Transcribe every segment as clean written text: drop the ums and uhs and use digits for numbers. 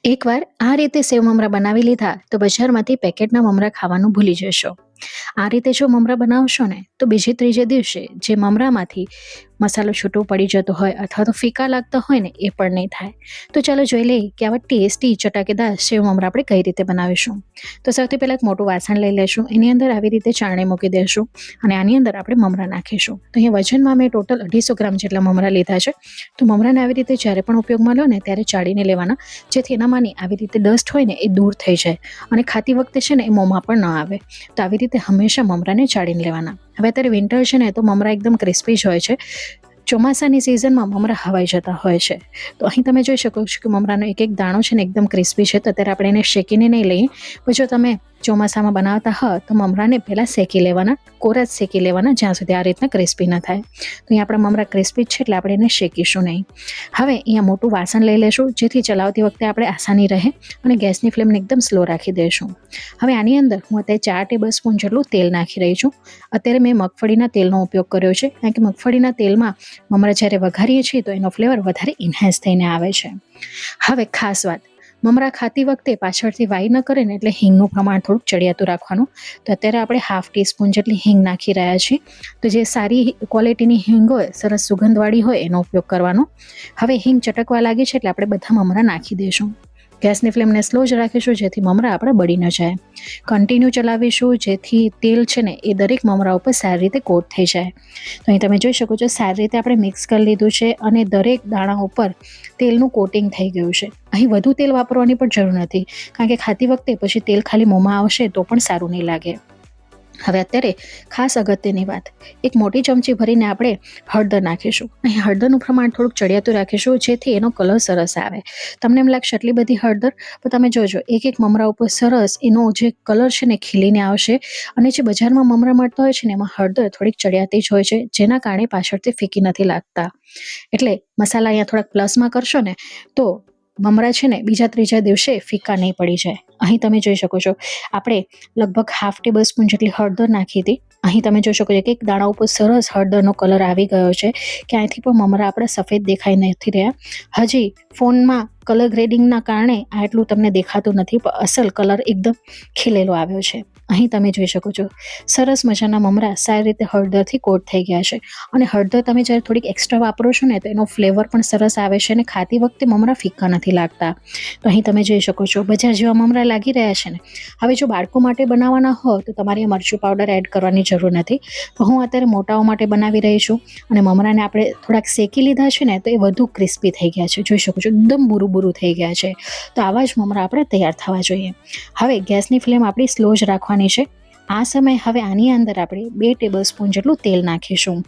એકવાર આ રીતે સેવ મમરા બનાવી લીધા તો બજારમાંથી પેકેટના મમરા ખાવાનું ભૂલી જશો. આ રીતે જો મમરા બનાવશો ને તો બીજે ત્રીજે દિવસે જે મમરામાંથી મસાલો છૂટો પડી જતો હોય અથવા તો ફીકા લાગતા હોય ને એ પણ નહીં થાય. તો ચાલો જોઈ લઈએ કે આવા ટેસ્ટી ચટાકેદાર સેવ મમરા આપણે કઈ રીતે બનાવીશું. તો સૌથી પહેલાં એક મોટું વાસણ લઈ લેશું, એની અંદર આવી રીતે ચાળણી મૂકી દઈશું અને આની અંદર આપણે મમરા નાખીશું. તો અહીંયા વજનમાં મેં ટોટલ 250 ગ્રામ જેટલા મમરા લીધા છે. તો મમરાને આવી રીતે જ્યારે પણ ઉપયોગમાં લો ને ત્યારે ચાળીને લેવાના, જેથી એનામાંની આવી રીતે ડસ્ટ હોય ને એ દૂર થઈ જાય અને ખાતી વખતે છે ને એ મોંમાં પણ ન આવે. તો આવી રીતે હંમેશા મમરાને ચાળીને લેવાના. હવે અત્યારે વિન્ટર છે ને તો મમરા એકદમ ક્રિસ્પી જ હોય છે. ચોમાસાની સિઝનમાં મમરા હવાઈ જતા હોય છે. તો અહીં તમે જોઈ શકો છો કે મમરાનો એક એક દાણો છે ને એકદમ ક્રિસ્પી છે. તો અત્યારે આપણે એને શેકીને નહીં લઈએ. પછી જો તમે ચોમાસામાં બનાવતા હોય તો મમરાને પહેલાં શેકી લેવાના, કોરા જ શેકી લેવાના, જ્યાં સુધી આ રીતના ક્રિસ્પી ન થાય. તો અહીંયા આપણા મમરા ક્રિસ્પી છે એટલે આપણે એને શેકીશું નહીં. હવે અહીંયા મોટું વાસણ લઈ લેશું, જેથી ચલાવતી વખતે આપણે આસાની રહે, અને ગેસની ફ્લેમને એકદમ સ્લો રાખી દઈશું. હવે આની અંદર હું અત્યારે 4 ટેબલ સ્પૂન જેટલું તેલ નાખી રહી છું. અત્યારે મેં મગફળીના તેલનો ઉપયોગ કર્યો છે, કારણ કે મગફળીના તેલમાં મમરા જ્યારે વઘારીએ છીએ તો એનો ફ્લેવર વધારે ઇન્હેન્સ થઈને આવે છે. હવે ખાસ વાત, મમરા ખાતી વખતે પાછળથી વાઈ ન કરે ને એટલે હિંગનું પ્રમાણ થોડુંક ચડિયાતું રાખવાનું. તો અત્યારે આપણે 1/2 ટીસ્પૂન જેટલી હિંગ નાખી રહ્યા છીએ. તો જે સારી ક્વોલિટીની હિંગ હોય, સરસ સુગંધવાળી હોય, એનો ઉપયોગ કરવાનો. હવે હિંગ ચટકવા લાગી છે એટલે આપણે બધા મમરા નાખી દઈશું. ગેસની ફ્લેમને સ્લો જ રાખીશું, જેથી મમરા આપણે બળી ન જાય. કન્ટિન્યુ ચલાવીશું, જેથી તેલ છે ને એ દરેક મમરા ઉપર સારી રીતે કોટ થઈ જાય. તો અહીં તમે જોઈ શકો છો સારી રીતે આપણે મિક્સ કરી લીધું છે અને દરેક દાણા ઉપર તેલનું કોટિંગ થઈ ગયું છે. અહીં વધુ તેલ વાપરવાની પણ જરૂર નથી, કારણ કે ખાતી વખતે પછી તેલ ખાલી મોંમાં આવશે તો પણ સારું નહીં લાગે. હવે અત્યારે ખાસ અગત્યની વાત, એક મોટી ચમચી ભરીને આપણે હળદર નાખીશું. અહીં હળદરનું પ્રમાણ થોડુંક ચડિયાતું રાખીશું, જેથી એનો કલર સરસ આવે. તમને એમ લાગશે આટલી બધી હળદર, પણ તમે જોજો એક એક મમરા ઉપર સરસ એનો જે કલર છે ને ખીલીને આવશે. અને જે બજારમાં મમરા મળતા હોય છે ને એમાં હળદર થોડીક ચડિયાતી જ હોય છે, જેના કારણે પાછળથી ફીકી નથી લાગતા. એટલે મસાલા અહીંયા થોડાક પ્લસમાં કરશો ને તો મમરા છે ને બીજા ત્રીજા દિવસે ફીકા નહીં પડી જાય. અહીં તમે જોઈ શકો છો આપણે લગભગ 1/2 ટેબલ સ્પૂન જેટલી હળદર નાખી હતી. અહીં તમે જોઈ શકો છો કે એક દાણા ઉપર સરસ હળદરનો કલર આવી ગયો છે, કે અહીંથી પણ મમરા આપણે સફેદ દેખાઈ નથી રહ્યા. હજી ફોનમાં કલર ગ્રેડિંગના કારણે આટલું તમને દેખાતું નથી, પણ અસલ કલર એકદમ ખીલેલો આવ્યો છે. અહીં તમે જોઈ શકો છો સરસ મજાના મમરા સારી રીતે હળદરથી કોટ થઈ ગયા છે. અને હળદર તમે જ્યારે થોડીક એક્સ્ટ્રા વાપરો છો ને તો એનો ફ્લેવર પણ સરસ આવે છે, અને ખાતી વખતે મમરા ફીકા નથી લાગતા. તો અહીં તમે જોઈ શકો છો બજાર જેવા મમરા લાગી રહ્યા છે ને. હવે જો બાળકો માટે બનાવવાના હોય તો તમારે મરચું પાવડર એડ કરવાની જરૂર નથી. તો હું અત્યારે મોટાઓ માટે બનાવી રહી છું, અને મમરાને આપણે થોડાક શેકી લીધા છે ને તો એ વધુ ક્રિસ્પી થઈ ગયા છે. જોઈ શકો છો એકદમ બુરું થઈ ગયા છે. તો આવા જ મમરા આપણે તૈયાર થવા જોઈએ. હવે ગેસની ફ્લેમ આપણી સ્લો જ રાખવાની છે. આ સમયે હવે આની અંદર આપણે 2 ટેબલ સ્પૂન જેટલું તેલ નાખીશું.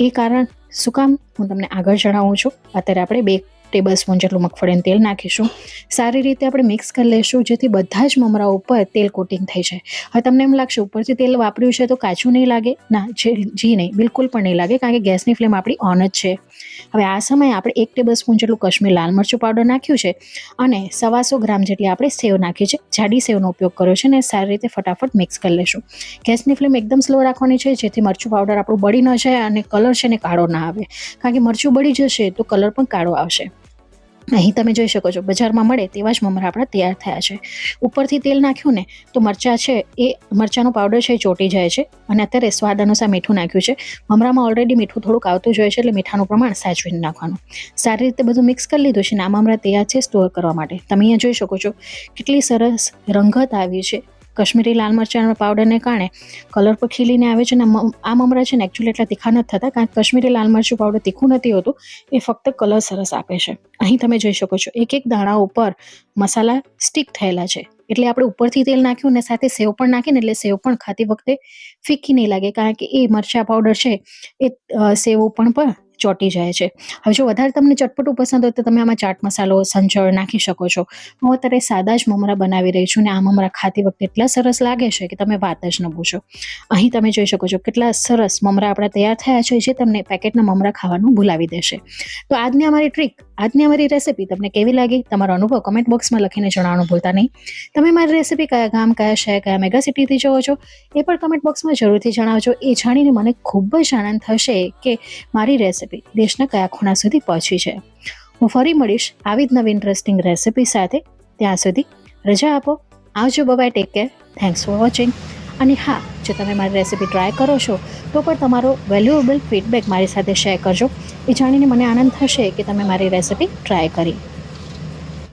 એ કારણ શું કામ હું તમને આગળ જણાવું છું. અત્યારે આપણે 2 ટેબલ સ્પૂન જેટલું મગફળીનું તેલ નાખીશું. સારી રીતે આપણે મિક્સ કરી લઈશું, જેથી બધા જ મમરા ઉપર તેલ કોટિંગ થઈ જાય. હવે તમને એમ લાગશે ઉપરથી તેલ વાપર્યું છે તો કાચું નહીં લાગે. ના, જી નહીં, બિલકુલ પણ નહીં લાગે, કારણ કે ગેસની ફ્લેમ આપણી ઓન જ છે. હવે આ સમયે આપણે 1 ટેબલ સ્પૂન જેટલું કાશ્મીર લાલ મરચું પાવડર નાખ્યું છે, અને 125 ગ્રામ જેટલી આપણે સેવ નાખી છે. જાડી સેવનો ઉપયોગ કર્યો છે, અને સારી રીતે ફટાફટ મિક્સ કરી લઈશું. ગેસની ફ્લેમ એકદમ સ્લો રાખવાની છે, જેથી મરચું પાવડર આપણું બળી ન જાય અને કલર છે ને કાળો ના આવે, કારણ કે મરચું બળી જશે તો કલર પણ કાળો આવશે. અહીં તમે જોઈ શકો છો બજારમાં મળે તેવા જ મમરા આપણા તૈયાર થયા છે. ઉપરથી તેલ નાખ્યું ને તો મરચાં છે એ મરચાંનો પાવડર છે એ ચોટી જાય છે. અને અત્યારે સ્વાદ અનુસાર મીઠું નાખ્યું છે. મમરામાં ઓલરેડી મીઠું થોડુંક આવતું જ હોય છે, એટલે મીઠાનું પ્રમાણ સાચવીને નાખવાનું. સારી રીતે બધું મિક્સ કરી લીધું છે ને આ મમરા તૈયાર છે સ્ટોર કરવા માટે. તમે અહીંયા જોઈ શકો છો કેટલી સરસ રંગત આવી છે. કશ્મીરી લાલ મરચાંના પાવડરને કારણે કલર પર ખીલીને આવે છે. અને આ મમરા છે ને એકચ્યુઅલી એટલા તીખા નથી થતા, કારણ કે કશ્મીરી લાલ મરચું પાવડર તીખું નથી હોતું, એ ફક્ત કલર સરસ આપે છે. અહીં તમે જોઈ શકો છો એક એક દાણા ઉપર મસાલા સ્ટીક થયેલા છે. એટલે આપણે ઉપરથી તેલ નાખ્યું ને સાથે સેવ પણ નાખીને, એટલે સેવ પણ ખાતી વખતે ફીકી નહીં લાગે, કારણ કે એ મરચાં પાવડર છે એ સેવ પણ ચોટી જાય છે. હવે જો વધારે તમને ચટપટું પસંદ હોય તો તમે આમાં ચાટ મસાલો, સંચળ નાખી શકો છો. હું અત્યારે સાદા જ મમરા બનાવી રહી છું, ને આ મમરા ખાતી વખતે એટલા સરસ લાગે છે કે તમે વાત જ ન પૂછો. અહીં તમે જોઈ શકો છો કેટલા સરસ મમરા આપણા તૈયાર થયા છે, જે તમને પેકેટના મમરા ખાવાનું ભૂલાવી દેશે. તો આજની અમારી ટ્રીક, આજની અમારી રેસીપી તમને કેવી લાગી, તમારો અનુભવ કમેન્ટ બોક્સમાં લખીને જણાવવાનું ભૂલતા નહીં. તમે મારી રેસીપી કયા ગામ, કયા શહેર, કયા મેગા સિટીથી જોવો છો એ પણ કમેન્ટ બોક્સમાં જરૂરથી જણાવજો. એ જાણીને મને ખૂબ જ આનંદ થશે કે મારી રેસીપી દેશના કયા ખૂણા સુધી પહોંચી છે. હું ફરી મળીશ આવી જ નવી ઇન્ટરેસ્ટિંગ રેસીપી સાથે. ત્યાં સુધી રજા આપો. આવજો. Bye, take care. Thanks for watching. અને હા, જો તમે મારી રેસિપી ટ્રાય કરો છો તો પણ તમારો વેલ્યુએબલ ફીડબેક મારી સાથે શેર કરજો. એ જાણીને મને આનંદ થશે કે તમે મારી રેસિપી ટ્રાય કરી.